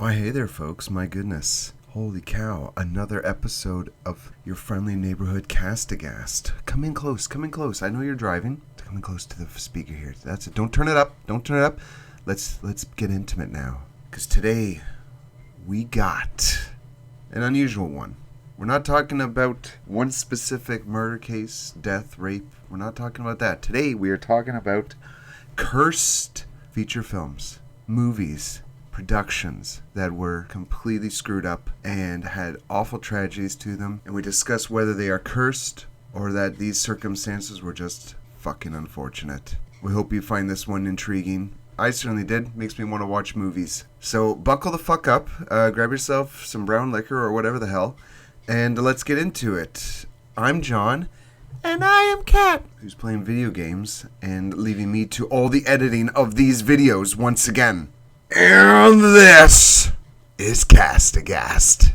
Why, hey there, folks. My goodness. Holy cow. Another episode of your friendly neighborhood Aghast. Come in close. I know you're driving. Come in close to the speaker here. That's it. Don't turn it up. Let's get intimate now. Because today, we got an unusual one. We're not talking about one specific murder case, death, rape. We're not talking about that. Today, we are talking about cursed feature films, movies, productions that were completely screwed up and had awful tragedies to them. And we discuss whether they are cursed or that these circumstances were just fucking unfortunate. We hope you find this one intriguing. I certainly did. Makes me want to watch movies. So buckle the fuck up, grab yourself some brown liquor or whatever the hell, and let's get into it. I'm John. And I am Kat, who's playing video games and leaving me to all the editing of these videos once again. And this is Aghast.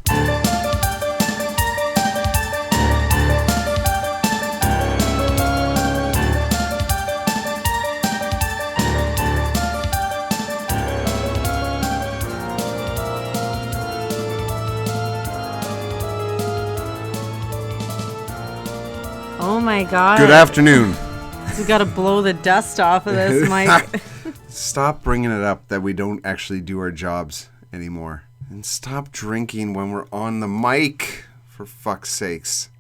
Oh my god. Good afternoon. We gotta blow the dust off of this mic. Stop bringing it up that we don't actually do our jobs anymore. And stop drinking when we're on the mic, for fuck's sakes.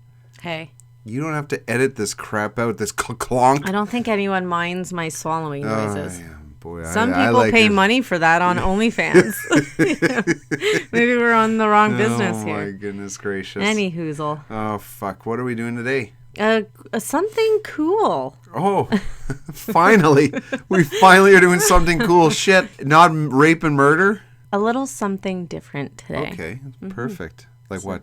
Hey. You don't have to edit this crap out, this clonk. I don't think anyone minds my swallowing noises. Yeah, boy, Some people pay money for that on OnlyFans. Maybe we're on the wrong business here. Oh my goodness gracious. Any hoozle. Oh fuck, what are we doing today? Something cool. Oh, finally. We finally are doing something cool. Shit, not rape and murder? A little something different today. Okay, perfect. Like what?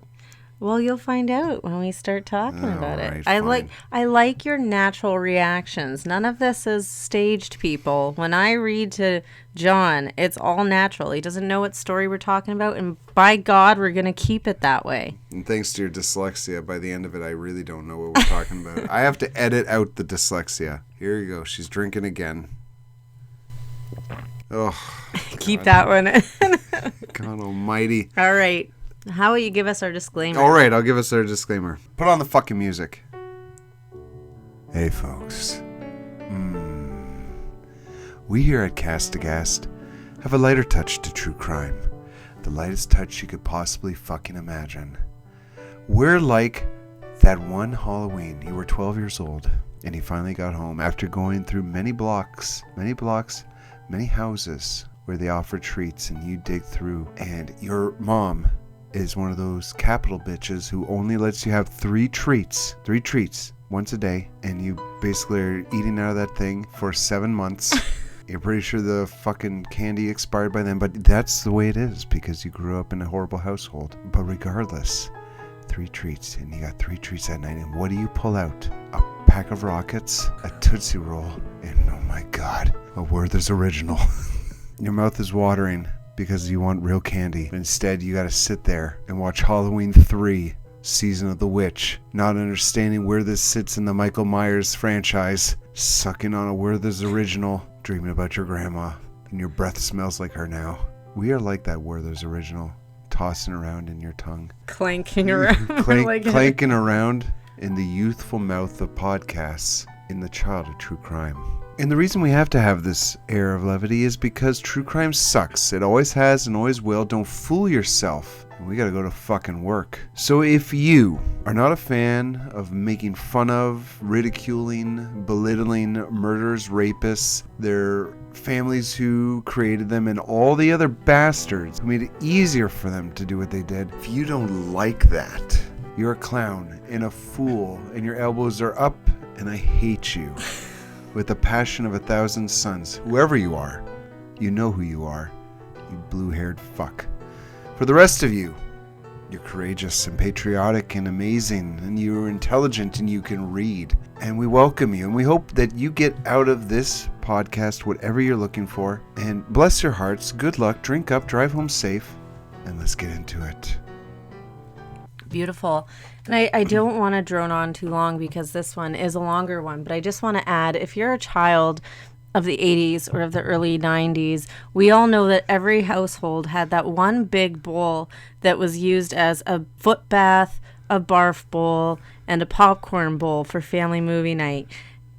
Well, you'll find out when we start talking about it. Right, I like your natural reactions. None of this is staged, people. When I read to John, it's all natural. He doesn't know what story we're talking about, and by God, we're going to keep it that way. And thanks to your dyslexia, by the end of it, I really don't know what we're talking about. I have to edit out the dyslexia. Here you go. She's drinking again. Oh, keep that one in. God almighty. All right. How will you give us our disclaimer? All right, I'll give us our disclaimer. Put on the fucking music. Hey, folks. We here at Aghast have a lighter touch to true crime. The lightest touch you could possibly fucking imagine. We're like that one Halloween. You were 12 years old, and you finally got home after going through many blocks, many houses where they offer treats, and you dig through, and your mom is one of those capital bitches who only lets you have three treats once a day, and you basically are eating out of that thing for 7 months. You're pretty sure the fucking candy expired by then, but that's the way it is because you grew up in a horrible household. But regardless, 3 treats, and you got 3 treats that night, and what do you pull out? A pack of Rockets, a Tootsie Roll, and oh my god, a Werther's Original. Your mouth is watering because you want real candy. Instead, you gotta sit there and watch Halloween 3, Season of the Witch, not understanding where this sits in the Michael Myers franchise, sucking on a Werther's Original, dreaming about your grandma, and your breath smells like her now. We are like that Werther's Original, tossing around in your tongue. Clanking around. Clanking around in the youthful mouth of podcasts in the child of true crime. And the reason we have to have this air of levity is because true crime sucks. It always has and always will. Don't fool yourself. We gotta go to fucking work. So if you are not a fan of making fun of, ridiculing, belittling murderers, rapists, their families who created them, and all the other bastards who made it easier for them to do what they did, if you don't like that, you're a clown and a fool and your elbows are up and I hate you. With the passion of 1,000 suns. Whoever you are, you know who you are. You blue-haired fuck. For the rest of you, you're courageous and patriotic and amazing, and you're intelligent and you can read. And we welcome you, and we hope that you get out of this podcast whatever you're looking for. And bless your hearts, good luck, drink up, drive home safe, and let's get into it. Beautiful. And I don't want to drone on too long because this one is a longer one, but I just want to add, if you're a child of the 80s or of the early 90s, we all know that every household had that one big bowl that was used as a foot bath, a barf bowl, and a popcorn bowl for family movie night.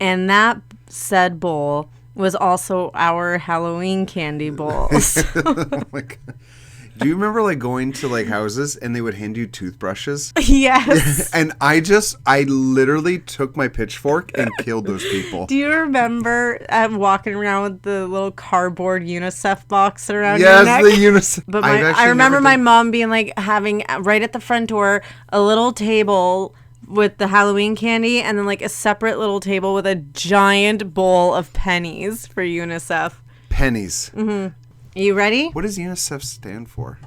And that said bowl was also our Halloween candy bowl. Oh my God. Do you remember like going to like houses and they would hand you toothbrushes? Yes. And I literally took my pitchfork and killed those people. Do you remember walking around with the little cardboard UNICEF box around your neck? Yes, the UNICEF. But I remember my mom being like having right at the front door a little table with the Halloween candy and then like a separate little table with a giant bowl of pennies for UNICEF. Pennies. Mm-hmm. You ready? What does UNICEF stand for?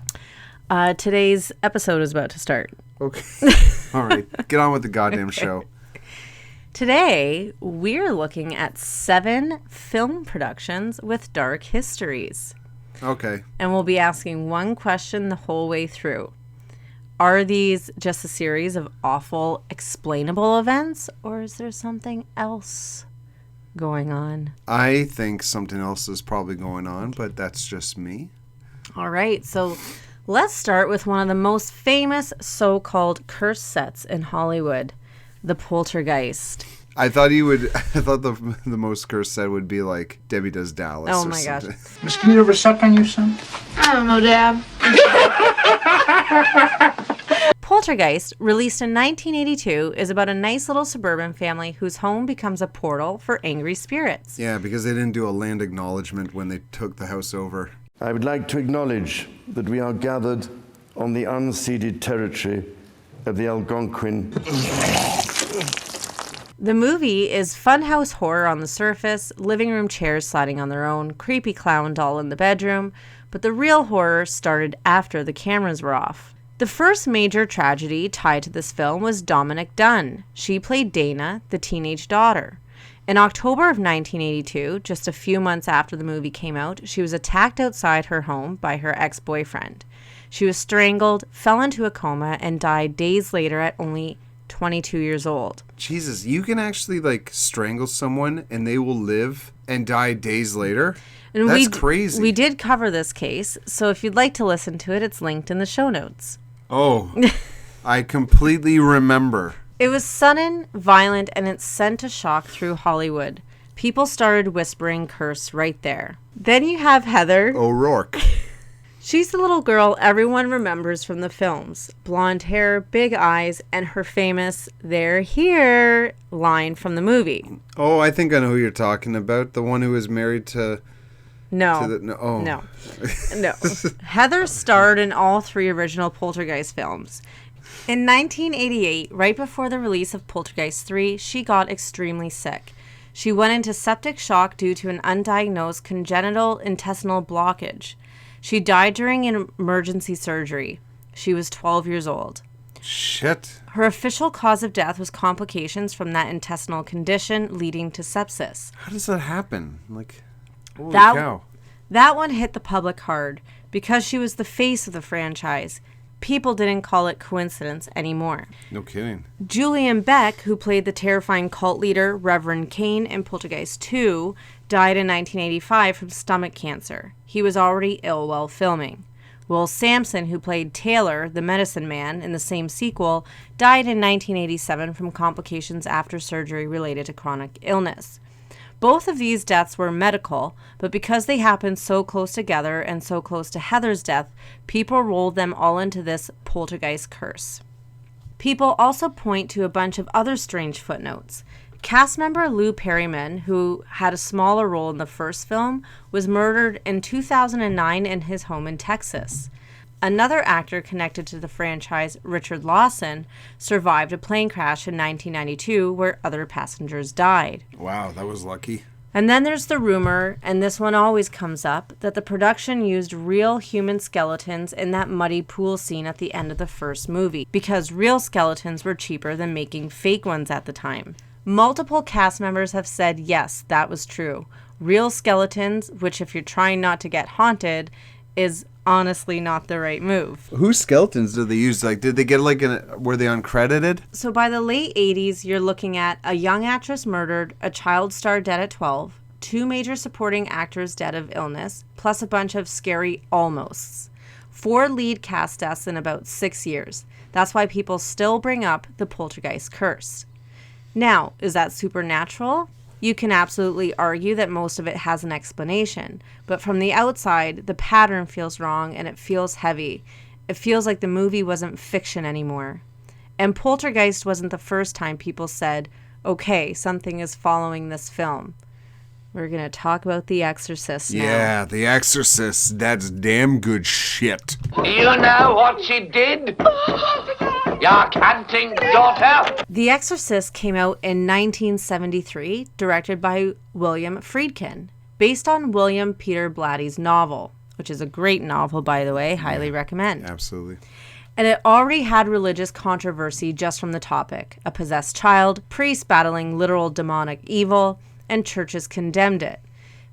Today's episode is about to start. Okay. All right. Get on with the goddamn show. Today, we're looking at 7 film productions with dark histories. Okay. And we'll be asking one question the whole way through. Are these just a series of awful, explainable events, or is there something else going on? I think something else is probably going on, but that's just me. All right, so let's start with one of the most famous so-called curse sets in Hollywood, the Poltergeist. I thought the most cursed set would be like Debbie Does Dallas. Oh my gosh. Mosquito ever suck on you, son? I don't know, Dad. Poltergeist, released in 1982, is about a nice little suburban family whose home becomes a portal for angry spirits. Yeah, because they didn't do a land acknowledgement when they took the house over. I would like to acknowledge that we are gathered on the unceded territory of the Algonquin. The movie is funhouse horror on the surface, living room chairs sliding on their own, creepy clown doll in the bedroom, but the real horror started after the cameras were off. The first major tragedy tied to this film was Dominic Dunn. She played Dana, the teenage daughter. In October of 1982, just a few months after the movie came out, she was attacked outside her home by her ex-boyfriend. She was strangled, fell into a coma, and died days later at only 22 years old. Jesus, you can actually like strangle someone and they will live and die days later? And That's crazy. We did cover this case, so if you'd like to listen to it, it's linked in the show notes. Oh, I completely remember. It was sudden, violent, and it sent a shock through Hollywood. People started whispering curse right there. Then you have Heather. O'Rourke. She's the little girl everyone remembers from the films. Blonde hair, big eyes, and her famous "They're here" line from the movie. Oh, I think I know who you're talking about. The one who was married to... No. No. Heather starred in all 3 original Poltergeist films. In 1988, right before the release of Poltergeist 3, she got extremely sick. She went into septic shock due to an undiagnosed congenital intestinal blockage. She died during an emergency surgery. She was 12 years old. Shit. Her official cause of death was complications from that intestinal condition leading to sepsis. How does that happen? Like, holy cow. That one hit the public hard. Because she was the face of the franchise, people didn't call it coincidence anymore. No kidding. Julian Beck, who played the terrifying cult leader Reverend Kane in Poltergeist 2, died in 1985 from stomach cancer. He was already ill while filming. Will Sampson, who played Taylor, the medicine man, in the same sequel, died in 1987 from complications after surgery related to chronic illness. Both of these deaths were medical, but because they happened so close together and so close to Heather's death, people rolled them all into this poltergeist curse. People also point to a bunch of other strange footnotes. Cast member Lou Perryman, who had a smaller role in the first film, was murdered in 2009 in his home in Texas. Another actor connected to the franchise, Richard Lawson, survived a plane crash in 1992 where other passengers died. Wow, that was lucky. And then there's the rumor, and this one always comes up, that the production used real human skeletons in that muddy pool scene at the end of the first movie, because real skeletons were cheaper than making fake ones at the time. Multiple cast members have said yes, that was true. Real skeletons, which if you're trying not to get haunted, is honestly not the right move. Whose skeletons did they use? Like, did they get were they uncredited? So by the late 80s, you're looking at a young actress murdered, a child star dead at 12, 2 major supporting actors dead of illness, plus a bunch of scary almosts. 4 lead cast deaths in about 6 years. That's why people still bring up the Poltergeist curse. Now, is that supernatural? You can absolutely argue that most of it has an explanation, but from the outside, the pattern feels wrong and it feels heavy. It feels like the movie wasn't fiction anymore. And Poltergeist wasn't the first time people said, okay, something is following this film. We're going to talk about The Exorcist now. Yeah, The Exorcist. That's damn good shit. You know what she did? Your canting daughter? The Exorcist came out in 1973, directed by William Friedkin, based on William Peter Blatty's novel, which is a great novel, by the way, highly recommend. Absolutely. And it already had religious controversy just from the topic. A possessed child, priests battling literal demonic evil, and churches condemned it.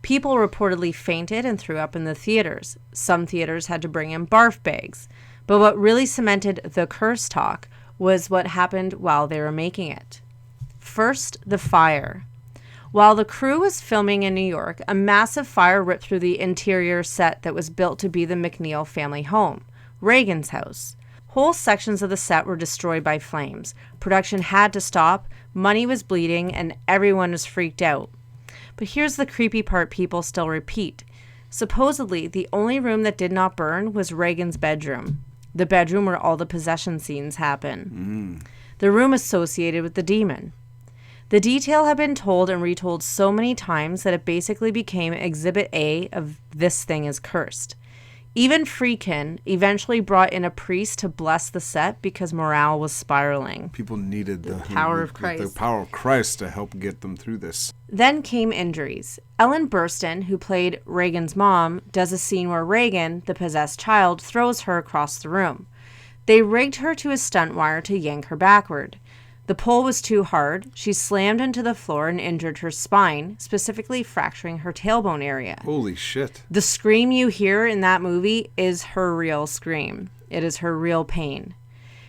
People reportedly fainted and threw up in the theaters. Some theaters had to bring in barf bags. But what really cemented the curse talk was what happened while they were making it. First, the fire. While the crew was filming in New York, a massive fire ripped through the interior set that was built to be the McNeil family home, Reagan's house. Whole sections of the set were destroyed by flames. Production had to stop, money was bleeding, and everyone was freaked out. But here's the creepy part people still repeat. Supposedly, the only room that did not burn was Reagan's bedroom. The bedroom where all the possession scenes happen. The room associated with the demon. The detail had been told and retold so many times that it basically became Exhibit A of This Thing is Cursed. Even Friedkin eventually brought in a priest to bless the set because morale was spiraling. People needed the power of Christ. The power of Christ to help get them through this. Then came injuries. Ellen Burstyn, who played Reagan's mom, does a scene where Reagan, the possessed child, throws her across the room. They rigged her to a stunt wire to yank her backward. The pull was too hard. She slammed into the floor and injured her spine, specifically fracturing her tailbone area. Holy shit. The scream you hear in that movie is her real scream. It is her real pain.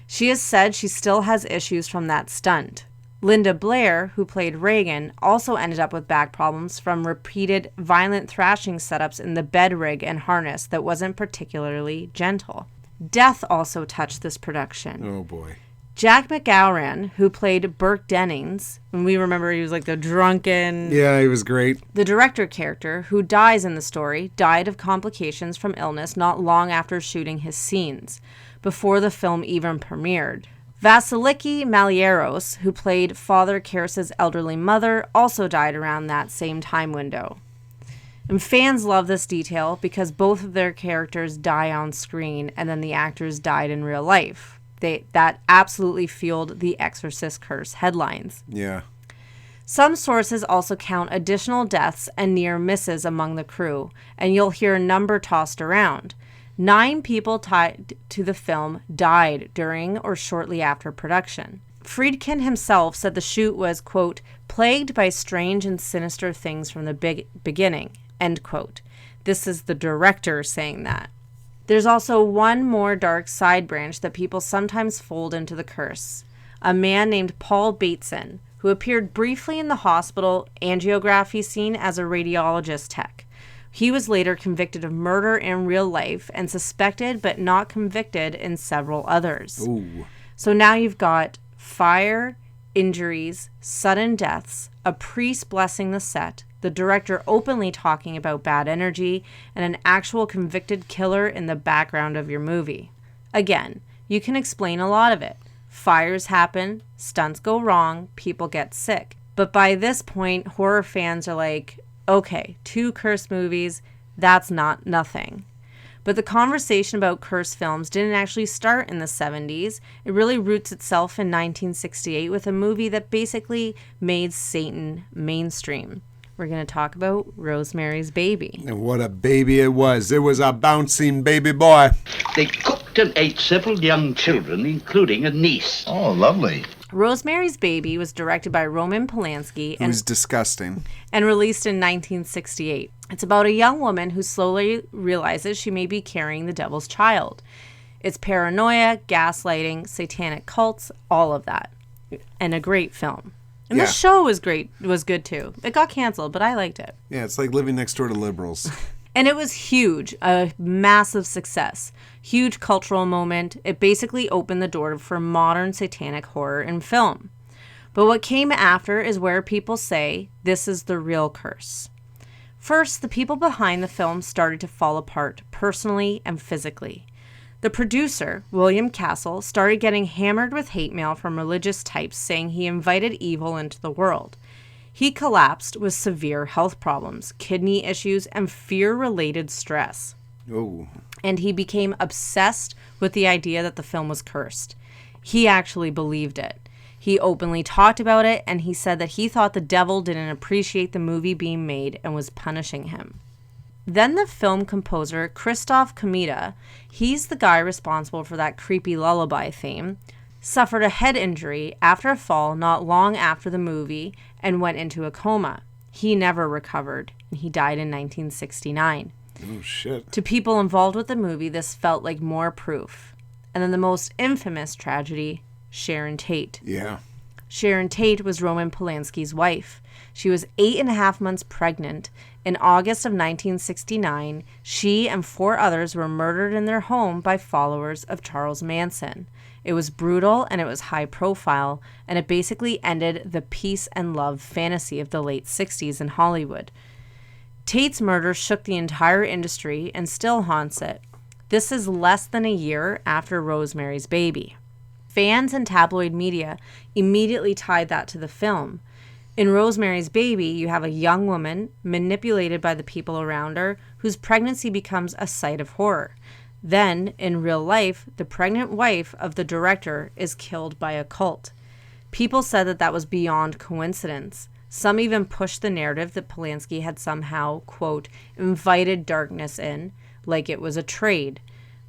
She has said she still has issues from that stunt. Linda Blair, who played Reagan, also ended up with back problems from repeated violent thrashing setups in the bed rig and harness that wasn't particularly gentle. Death also touched this production. Oh boy. Jack McGowran, who played Burke Dennings, and we remember he was like the drunken... Yeah, he was great. The director character, who dies in the story, died of complications from illness not long after shooting his scenes, before the film even premiered. Vasiliki Malieros, who played Father Karras' elderly mother, also died around that same time window. And fans love this detail because both of their characters die on screen and then the actors died in real life. That absolutely fueled the Exorcist curse headlines. Yeah. Some sources also count additional deaths and near misses among the crew, and you'll hear a number tossed around. 9 people tied to the film died during or shortly after production. Friedkin himself said the shoot was, quote, plagued by strange and sinister things from the beginning, end quote. This is the director saying that. There's also one more dark side branch that people sometimes fold into the curse. A man named Paul Bateson, who appeared briefly in the hospital angiography scene as a radiologist tech. He was later convicted of murder in real life and suspected but not convicted in several others. Ooh. So now you've got fire, injuries, sudden deaths, a priest blessing the set, the director openly talking about bad energy, and an actual convicted killer in the background of your movie. Again, you can explain a lot of it. Fires happen, stunts go wrong, people get sick. But by this point, horror fans are like, okay, 2 cursed movies, that's not nothing. But the conversation about cursed films didn't actually start in the 70s. It really roots itself in 1968 with a movie that basically made Satan mainstream. We're going to talk about Rosemary's Baby. And what a baby it was. It was a bouncing baby boy. They cooked and ate several young children, including a niece. Oh, lovely. Rosemary's Baby was directed by Roman Polanski It was disgusting. and released in 1968. It's about a young woman who slowly realizes she may be carrying the devil's child. It's paranoia, gaslighting, satanic cults, all of that. And a great film. And Yeah. the show was great. It was good too. It got canceled, but I liked it. Yeah, it's like living next door to liberals. And it was huge, a massive success, huge cultural moment. It basically opened the door for modern satanic horror in film. But what came after is where people say this is the real curse. First, the people behind the film started to fall apart personally and physically. The producer, William Castle, started getting hammered with hate mail from religious types saying he invited evil into the world. He collapsed with severe health problems, kidney issues, and fear-related stress. Oh. And he became obsessed with the idea that the film was cursed. He actually believed it. He openly talked about it, and he said that he thought the devil didn't appreciate the movie being made and was punishing him. Then the film composer, Christoph Komeda, he's the guy responsible for that creepy lullaby theme, suffered a head injury after a fall not long after the movie and went into a coma. He never recovered, and he died in 1969. Oh, shit. To people involved with the movie, this felt like more proof. And then the most infamous tragedy, Sharon Tate. Yeah. Sharon Tate was Roman Polanski's wife. She was 8.5 months pregnant. In August of 1969, she and 4 others were murdered in their home by followers of Charles Manson. It was brutal and it was high profile, and it basically ended the peace and love fantasy of the late 60s in Hollywood. Tate's murder shook the entire industry and still haunts it. This is less than a year after Rosemary's Baby. Fans and tabloid media immediately tied that to the film. In Rosemary's Baby, you have a young woman manipulated by the people around her whose pregnancy becomes a sight of horror. Then, in real life, the pregnant wife of the director is killed by a cult. People said that that was beyond coincidence. Some even pushed the narrative that Polanski had somehow, quote, invited darkness in, like it was a trade.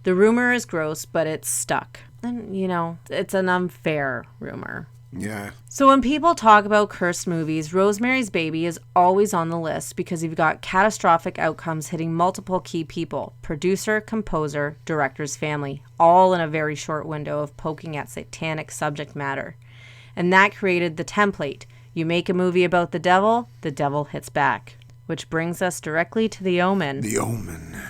The rumor is gross, but it's stuck. And, you know, it's an unfair rumor. Yeah. So when people talk about cursed movies, Rosemary's Baby is always on the list because you've got catastrophic outcomes hitting multiple key people, producer, composer, director's family, all in a very short window of poking at satanic subject matter. And that created the template. You make a movie about the devil hits back. Which brings us directly to The Omen. The Omen.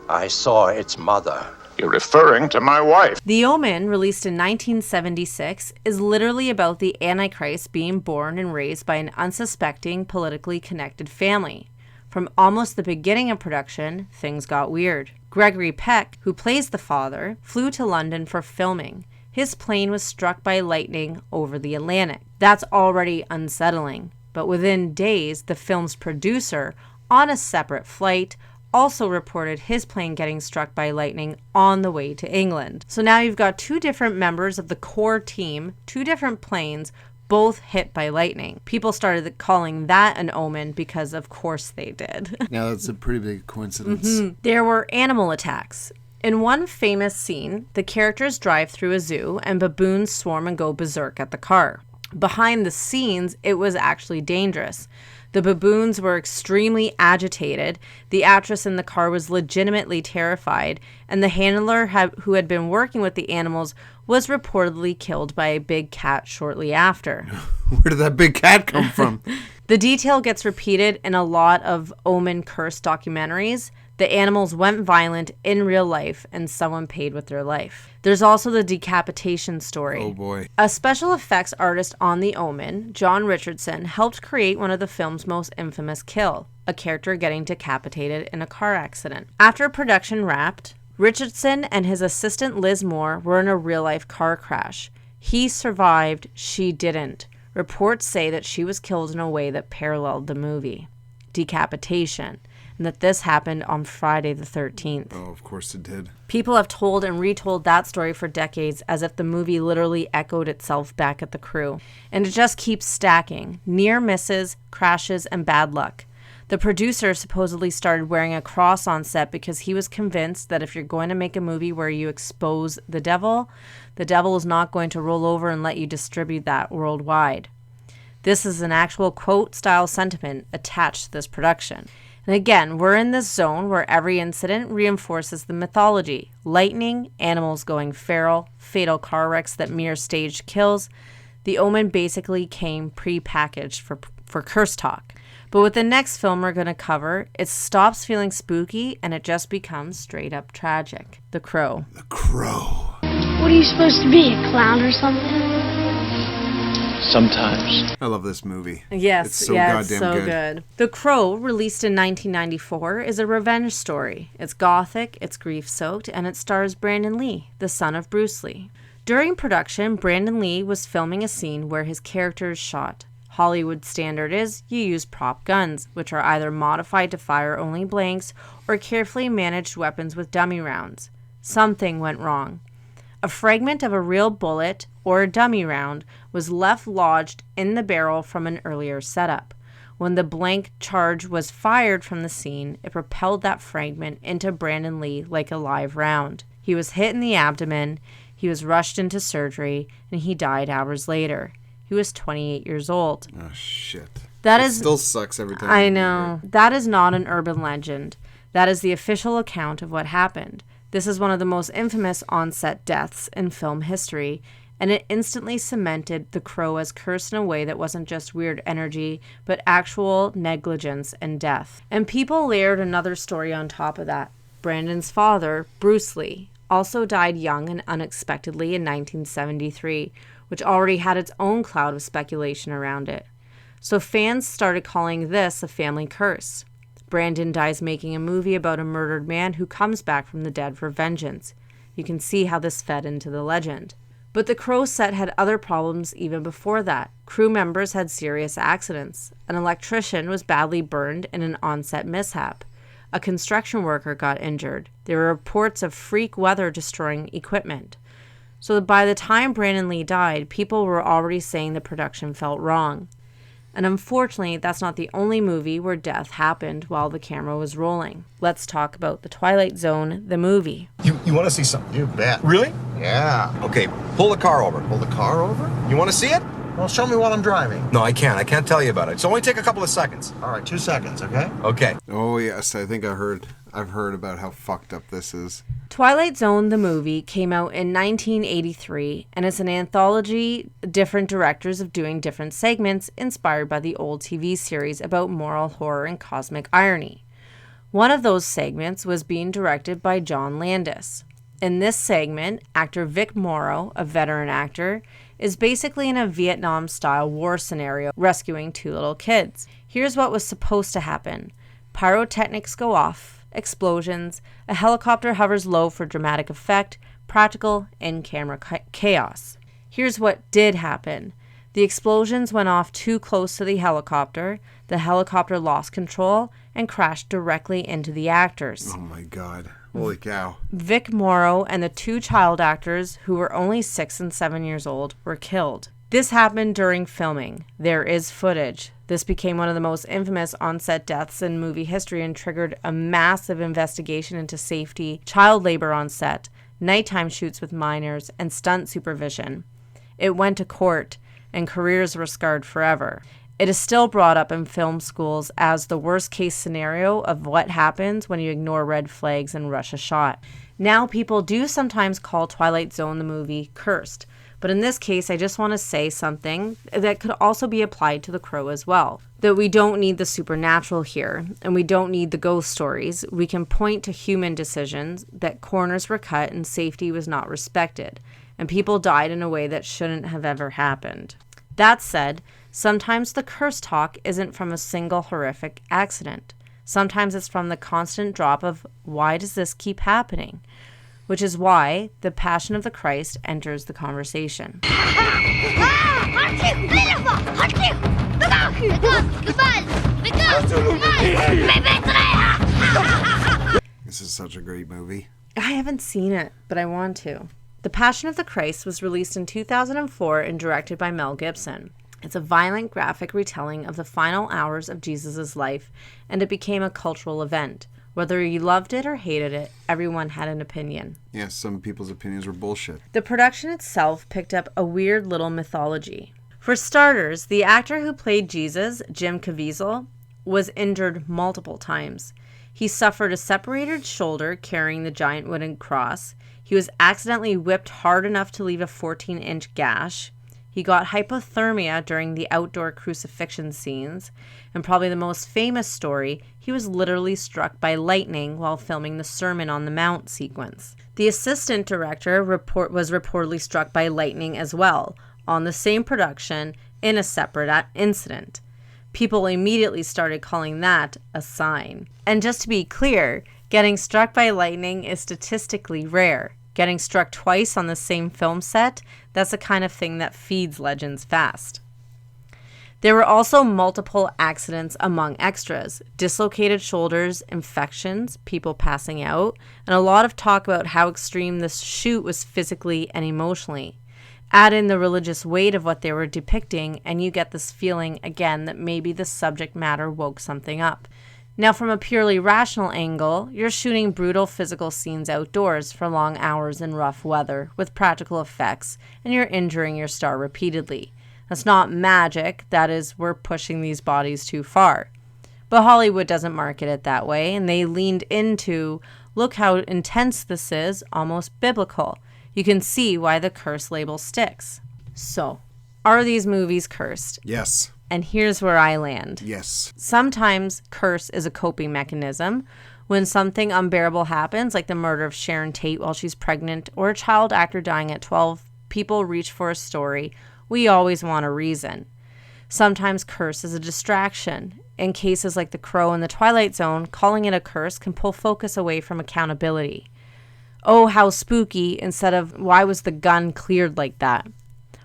I saw its mother. You're referring to my wife. The Omen, released in 1976, is literally about the Antichrist being born and raised by an unsuspecting, politically connected family. From almost the beginning of production, things got weird. Gregory Peck, who plays the father, flew to London for filming. His plane was struck by lightning over the Atlantic. That's already unsettling. But within days, the film's producer, on a separate flight, also reported his plane getting struck by lightning on the way to England. So now you've got 2 different members of the core team, 2 different planes, both hit by lightning. People started calling that an omen because of course they did. Yeah, that's a pretty big coincidence. There were animal attacks. In one famous scene, the characters drive through a zoo and baboons swarm and go berserk at the car. Behind the scenes, it was actually dangerous. The baboons were extremely agitated, the actress in the car was legitimately terrified, and the handler who had been working with the animals was reportedly killed by a big cat shortly after. Where did that big cat come from? The detail gets repeated in a lot of Omen curse documentaries. The animals went violent in real life, and someone paid with their life. There's also the decapitation story. Oh boy. A special effects artist on The Omen, John Richardson, helped create one of the film's most infamous kill, a character getting decapitated in a car accident. After production wrapped, Richardson and his assistant Liz Moore were in a real-life car crash. He survived, she didn't. Reports say that she was killed in a way that paralleled the movie. Decapitation. And that this happened on Friday the 13th. Oh, of course it did. People have told and retold that story for decades as if the movie literally echoed itself back at the crew. And it just keeps stacking. Near misses, crashes, and bad luck. The producer supposedly started wearing a cross on set because he was convinced that if you're going to make a movie where you expose the devil is not going to roll over and let you distribute that worldwide. This is an actual quote-style sentiment attached to this production. And again, we're in this zone where every incident reinforces the mythology. Lightning, animals going feral, fatal car wrecks that mirror staged kills. The Omen basically came pre-packaged for curse talk. But with the next film we're going to cover, it stops feeling spooky and it just becomes straight up tragic. The Crow. The Crow. What are you supposed to be, a clown or something? Sometimes. I love this movie. Yes, it's so it's goddamn so good. The Crow, released in 1994, is a revenge story. It's gothic, it's grief-soaked, and it stars Brandon Lee, the son of Bruce Lee. During production, Brandon Lee was filming a scene where his character is shot. Hollywood standard is you use prop guns, which are either modified to fire only blanks or carefully managed weapons with dummy rounds. Something went wrong. A fragment of a real bullet or a dummy round was left lodged in the barrel from an earlier setup. When the blank charge was fired from the scene, it propelled that fragment into Brandon Lee like a live round. He was hit in the abdomen, he was rushed into surgery, and he died hours later. He was 28 years old. Oh, shit. It still sucks every time. I know. That is not an urban legend. That is the official account of what happened. This is one of the most infamous on-set deaths in film history, and it instantly cemented The Crow as cursed in a way that wasn't just weird energy, but actual negligence and death. And people layered another story on top of that. Brandon's father, Bruce Lee, also died young and unexpectedly in 1973, which already had its own cloud of speculation around it. So fans started calling this a family curse. Brandon dies making a movie about a murdered man who comes back from the dead for vengeance. You can see how this fed into the legend. But the Crow set had other problems even before that. Crew members had serious accidents. An electrician was badly burned in an on-set mishap. A construction worker got injured. There were reports of freak weather destroying equipment. So by the time Brandon Lee died, people were already saying the production felt wrong. And unfortunately, that's not the only movie where death happened while the camera was rolling. Let's talk about The Twilight Zone, the movie. You want to see something? You bet. Really? Yeah. Okay, pull the car over. Pull the car over? You want to see it? Well, show me while I'm driving. No, I can't. I can't tell you about it. So only take a couple of seconds. All right, 2 seconds, okay? Okay. Oh, yes. I think I've heard about how fucked up this is. Twilight Zone, the movie, came out in 1983, and it's an anthology, different directors of doing different segments inspired by the old TV series about moral horror and cosmic irony. One of those segments was being directed by John Landis. In this segment, actor Vic Morrow, a veteran actor, is basically in a Vietnam-style war scenario rescuing 2 little kids. Here's what was supposed to happen. Pyrotechnics go off, explosions, a helicopter hovers low for dramatic effect, practical in-camera chaos. Here's what did happen. The explosions went off too close to the helicopter lost control, and crashed directly into the actors. Oh my god. Holy cow. Vic Morrow and the 2 child actors, who were only 6 and 7 years old, were killed. This happened during filming. There is footage. This became one of the most infamous on-set deaths in movie history and triggered a massive investigation into safety, child labor on set, nighttime shoots with minors, and stunt supervision. It went to court, and careers were scarred forever. It is still brought up in film schools as the worst-case scenario of what happens when you ignore red flags and rush a shot. Now, people do sometimes call Twilight Zone the movie cursed, but in this case, I just want to say something that could also be applied to The Crow as well. That we don't need the supernatural here, and we don't need the ghost stories. We can point to human decisions, that corners were cut and safety was not respected, and people died in a way that shouldn't have ever happened. That said, sometimes the curse talk isn't from a single horrific accident. Sometimes it's from the constant drop of, why does this keep happening? Which is why the Passion of the Christ enters the conversation. This is such a great movie. I haven't seen it, but I want to. The Passion of the Christ was released in 2004 and directed by Mel Gibson. It's a violent, graphic retelling of the final hours of Jesus' life, and it became a cultural event. Whether you loved it or hated it, everyone had an opinion. Yeah, some people's opinions were bullshit. The production itself picked up a weird little mythology. For starters, the actor who played Jesus, Jim Caviezel, was injured multiple times. He suffered a separated shoulder carrying the giant wooden cross. He was accidentally whipped hard enough to leave a 14-inch gash. He got hypothermia during the outdoor crucifixion scenes. And probably the most famous story, he was literally struck by lightning while filming the Sermon on the Mount sequence. The assistant director was reportedly struck by lightning as well, on the same production in a separate incident. People immediately started calling that a sign. And just to be clear, getting struck by lightning is statistically rare. Getting struck twice on the same film set, that's the kind of thing that feeds legends fast. There were also multiple accidents among extras, dislocated shoulders, infections, people passing out, and a lot of talk about how extreme this shoot was physically and emotionally. Add in the religious weight of what they were depicting, and you get this feeling, again, that maybe the subject matter woke something up. Now, from a purely rational angle, you're shooting brutal physical scenes outdoors for long hours in rough weather with practical effects, and you're injuring your star repeatedly. That's not magic, that is, we're pushing these bodies too far. But Hollywood doesn't market it that way, and they leaned into, look how intense this is, almost biblical. You can see why the curse label sticks. So, are these movies cursed? Yes. And here's where I land. Yes. Sometimes curse is a coping mechanism. When something unbearable happens, like the murder of Sharon Tate while she's pregnant, or a child actor dying at 12, people reach for a story. We always want a reason. Sometimes curse is a distraction. In cases like The Crow and The Twilight Zone, calling it a curse can pull focus away from accountability. Oh, how spooky, instead of why was the gun cleared like that?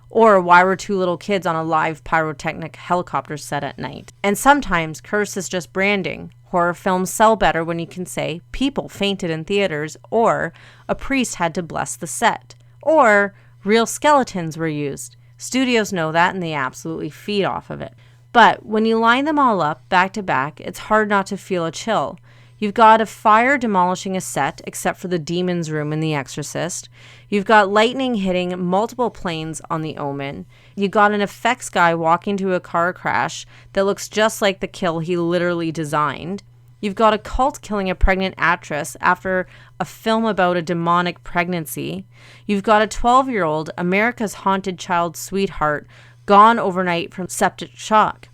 Or why were two little kids on a live pyrotechnic helicopter set at night? And sometimes curse is just branding. Horror films sell better when you can say people fainted in theaters, or a priest had to bless the set, or real skeletons were used. Studios know that and they absolutely feed off of it. But when you line them all up back to back, it's hard not to feel a chill. You've got a fire demolishing a set, except for the demon's room in The Exorcist. You've got lightning hitting multiple planes on The Omen. You got an effects guy walking to a car crash that looks just like the kill he literally designed. You've got a cult killing a pregnant actress after a film about a demonic pregnancy. You've got a 12-year-old, America's haunted child sweetheart, gone overnight from septic shock.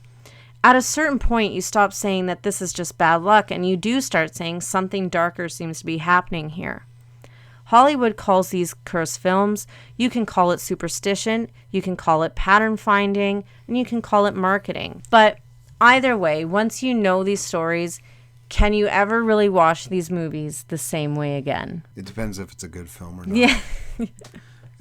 At a certain point, you stop saying that this is just bad luck, and you do start saying something darker seems to be happening here. Hollywood calls these cursed films. You can call it superstition, you can call it pattern finding, and you can call it marketing. But either way, once you know these stories, can you ever really watch these movies the same way again? It depends if it's a good film or not. Yeah.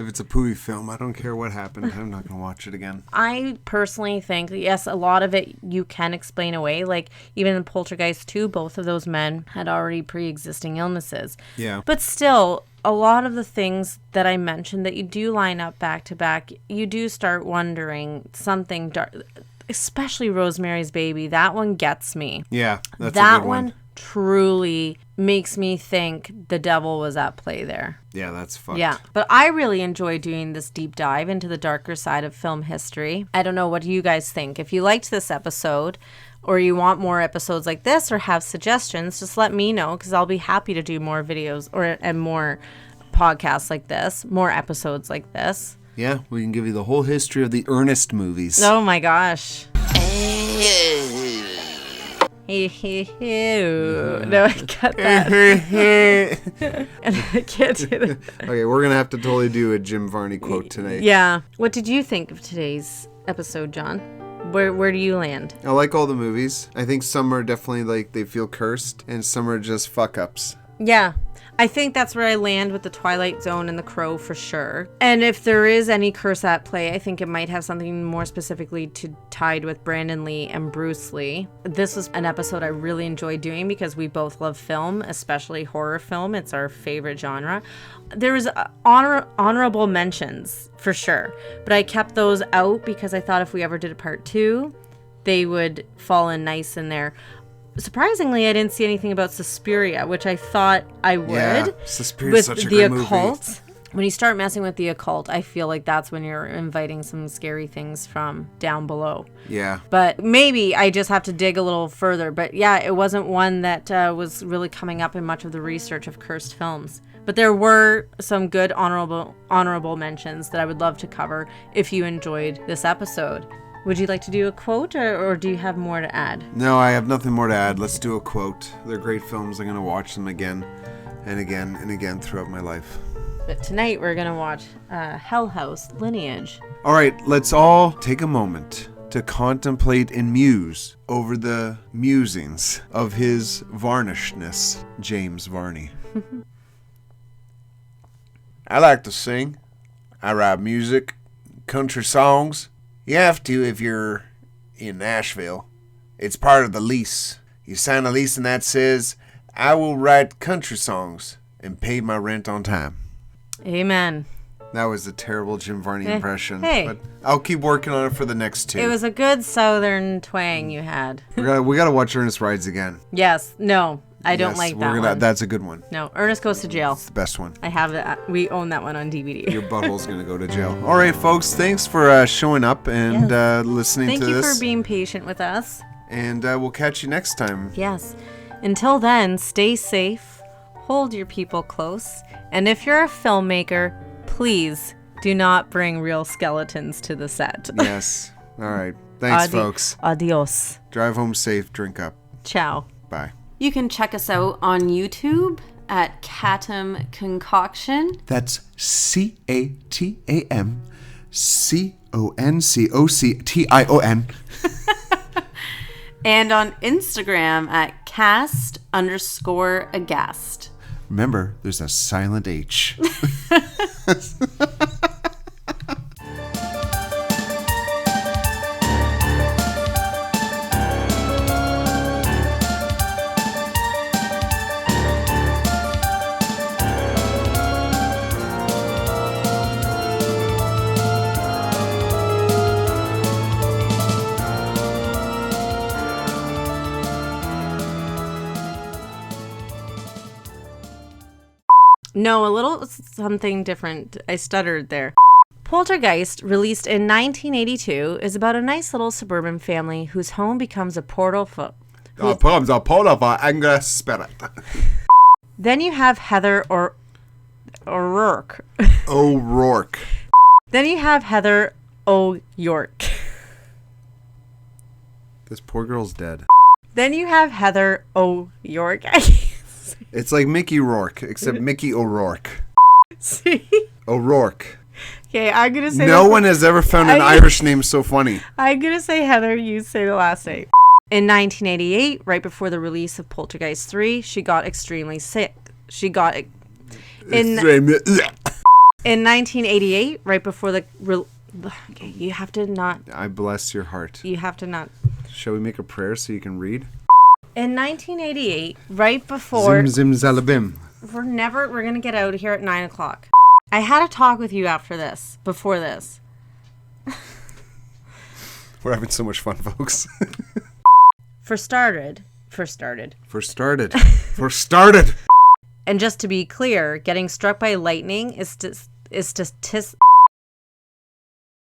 If it's a pooey film, I don't care what happened. I'm not going to watch it again. I personally think, yes, a lot of it you can explain away. Like, even in Poltergeist 2, both of those men had already pre-existing illnesses. Yeah. But still, a lot of the things that I mentioned that you do line up back to back, you do start wondering something dark. Especially Rosemary's Baby. That one gets me. Yeah, that's that a good one. Truly makes me think the devil was at play there. Yeah, that's fucked. Yeah, but I really enjoy doing this deep dive into the darker side of film history. I don't know, what do you guys think? If you liked this episode, or you want more episodes like this, or have suggestions, just let me know, because I'll be happy to do more videos and more podcasts like this, more episodes like this. Yeah, we can give you the whole history of the Ernest movies. Oh my gosh. No, I cut that. I can't do that. Okay, we're going to have to totally do a Jim Varney quote tonight. Yeah. What did you think of today's episode, John? Where do you land? I like all the movies. I think some are definitely like they feel cursed, and some are just fuck-ups. Yeah. I think that's where I land with The Twilight Zone and The Crow for sure. And if there is any curse at play, I think it might have something more specifically tied with Brandon Lee and Bruce Lee. This was an episode I really enjoyed doing because we both love film, especially horror film. It's our favorite genre. There was honorable mentions for sure, but I kept those out because I thought if we ever did a part 2, they would fall in nice in there. Surprisingly, I didn't see anything about Suspiria, which I thought I would. Yeah, Suspiria's such a good movie. Occult. when you start messing with the occult, I feel like that's when you're inviting some scary things from down below. Yeah. But maybe I just have to dig a little further. But yeah, it wasn't one that was really coming up in much of the research of cursed films. But there were some good honorable mentions that I would love to cover if you enjoyed this episode. Would you like to do a quote, or do you have more to add? No, I have nothing more to add. Let's do a quote. They're great films. I'm going to watch them again and again and again throughout my life. But tonight we're going to watch Hell House Lineage. All right, let's all take a moment to contemplate and muse over the musings of his varnishedness, James Varney. I like to sing. I write music, country songs. You have to if you're in Nashville. It's part of the lease. You sign a lease and that says, I will write country songs and pay my rent on time. Amen. That was a terrible Jim Varney impression. Hey. But I'll keep working on it for the next two. It was a good southern twang you had. We gotta watch Ernest Rides again. Yes. No, I don't like that one. That's a good one. No, Ernest Goes to Jail. It's the best one. I have that. We own that one on DVD. Your butthole's gonna go to jail. All right, folks. Thanks for showing up and listening to this. Thank you for being patient with us. And we'll catch you next time. Yes. Until then, stay safe, hold your people close, and if you're a filmmaker, please do not bring real skeletons to the set. Yes. All right. Thanks, folks. Adios. Drive home safe. Drink up. Ciao. Bye. You can check us out on YouTube at Catam Concoction. That's CATAMCONCOCTION. And on Instagram at cast_Aghast. Remember, there's a silent H. No, a little something different. I stuttered there. Poltergeist, released in 1982, is about a nice little suburban family whose home becomes a portal for... Becomes a portal for angry spirit. Then you have Heather O'Rourke. O'Rourke. Then you have Heather O'York. This poor girl's dead. Then you have Heather O'York. It's like Mickey Rourke, except Mickey O'Rourke. See? O'Rourke. Okay, I'm going to say... No one has ever found an Irish name so funny. I'm going to say Heather, you say the last name. In 1988, right before the release of Poltergeist 3, she got extremely sick. In 1988, right before the... Okay, you have to not... I bless your heart. You have to not... Shall we make a prayer so you can read? In 1988, right before... Zim zim zalabim. We're going to get out of here at 9 o'clock. I had a talk with you before this. We're having so much fun, folks. For started. And just to be clear, getting struck by lightning is